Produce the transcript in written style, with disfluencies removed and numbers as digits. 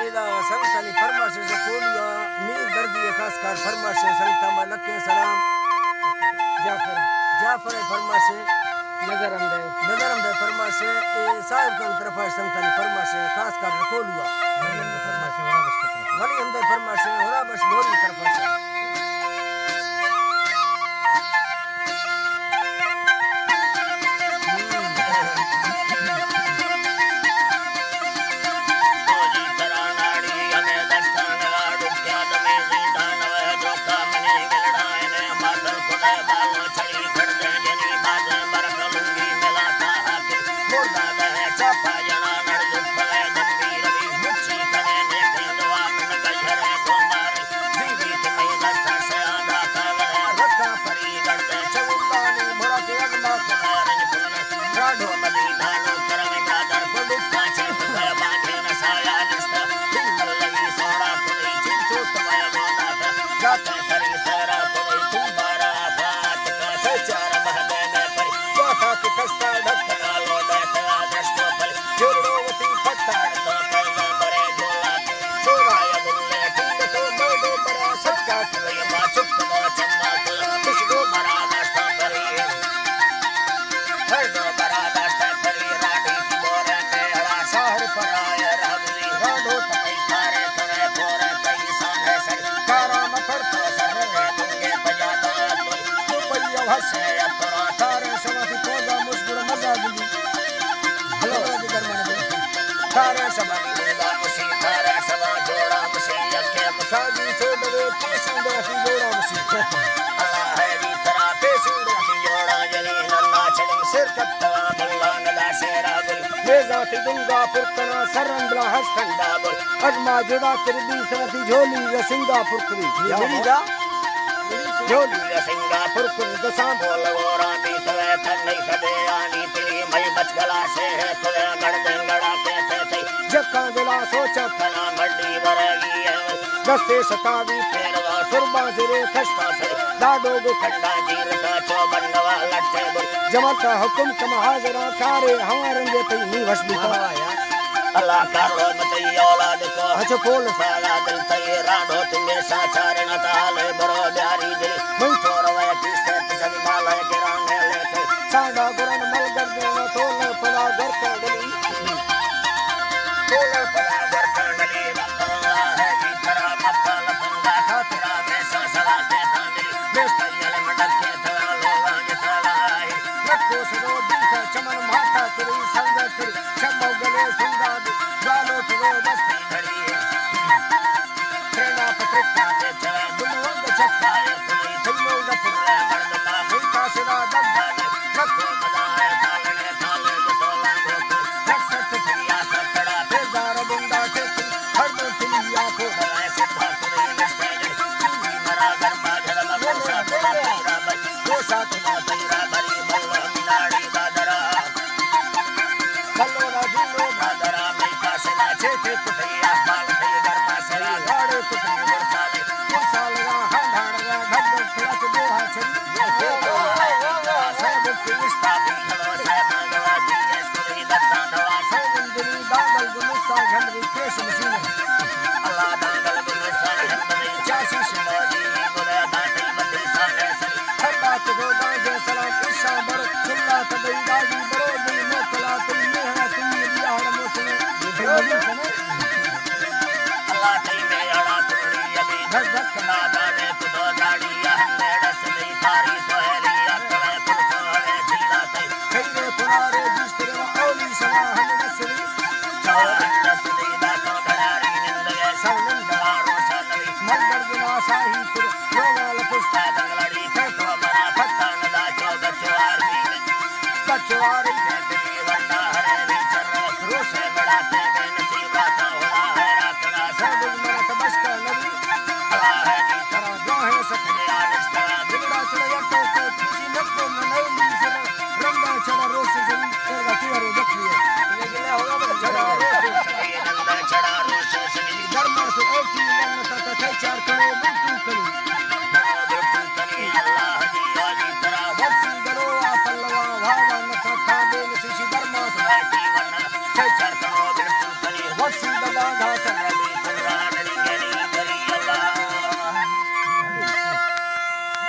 इदा संतनी फरमाश से कोलिया मीर दर्दी खास कार फरमाश संता मलके सलाम जाफर फरमाश नजर अंदे फरमाश ए साहिब का तरफ संतनी फरमाश खास कार कोलिया वली अंदे फरमाश होरा बस दोरी तरफ झोली सिंगापुर सिंगापुर कुल सांभोल रानी तवे थई सदे आनी तेरी मई बच गला से है तवे गड़ गड़ा के थे जक्का दिला सोचा तना मड्डी बरगी है दस्ते सतावी फेरवा सुरबा जिरे खस्ता से दाडो गो खंडा जीर का चौबंडवा लट्टे बोल जमाता हुकुम कम हाजरा कारे हमारे दे पई नी वसबी करवाया अल्लाह करो मतई औलाद को हज पोल साला दिल तई राडो तुम्हें साचार न ताले बरो प्यारी दिल मुई छोरवे किसे तजन माले गिराने लेके साडा गुरन मल गर्दन तोले पला घर को डली तोले पला घर को डली अल्लाह है जी तेरा मक्का लफंगा खातिरा में ससला के थांदी बेस्तयल मडक के थला लोगा जतला है रखो सरो दिल से चमन माता तेरी संग तेरी शम्मो गले सुंदा गालो तो बस्ती धरी प्रेरणा पत्रिका के चले दुमोंग चक्का है तुम्हें थैलो गपुरे मर्दमा भूखा सिरा दब्बा ने रखो मदाए तालने ताले जतोला गोको रक्षत थिया सतड़ा बेजार बुंदा के हर दो थिया को है सिद्धा तुम्हें निष्ठे तुम्ही मरा गरमा जलमा कोसा तेरा बई कोसा तेरा बरी बल्ला मिलाड़ी दादरा बल्लो राजू दादरा चेते कुटिया पाल थे गरमा सरा लाड़े कुटी वर्षाले वर्षालगा हांडाणगा ढग फ्लच दोहा चली सब कृष्णा बिखड़ो सब दवा जीएस कुली दत्ता दवा सब दिली दागल गुस्सा घंडरी केश मशीन अल्लाह दागल गुस्सा घंडरी चासी शिनोजी गुले दाटी बदी साने सरी खड्डा तो गाजे सलाम ईशा बर सुल्ला तबई दादी बरो दिल मोकला तुम मेहरा तुम बिहार मोसने अल्लाह तेरी मेरा तुड़ी अभी धक ना दाने तू दो दाड़िया मेरा सदी थारी सोहलिया तले पुरसो है जीरा ते खैरे पुरारे जिस्तेरा औली सवा हम नसरी चावल नसरी दा तो दरारी निंदे सवनंदा रोशनली मलगड़ गुना साही पुर योगाल पुष्टा दंगलड़ी तो मरा फत्ता नदा चौग चवारी कचवारी तेरी वंडा हरे विचर रोशे बड़ा ते नसीबा ता होला है रातना सब मरत बस्ता नबी अल्लाह है जी तेरा जो है सखने आलिस्ता बिगड़ा चढ़ा तो किसी नक्को ननौली से रंगा चढ़ा रोशे जमी तेरा तीरो बकरी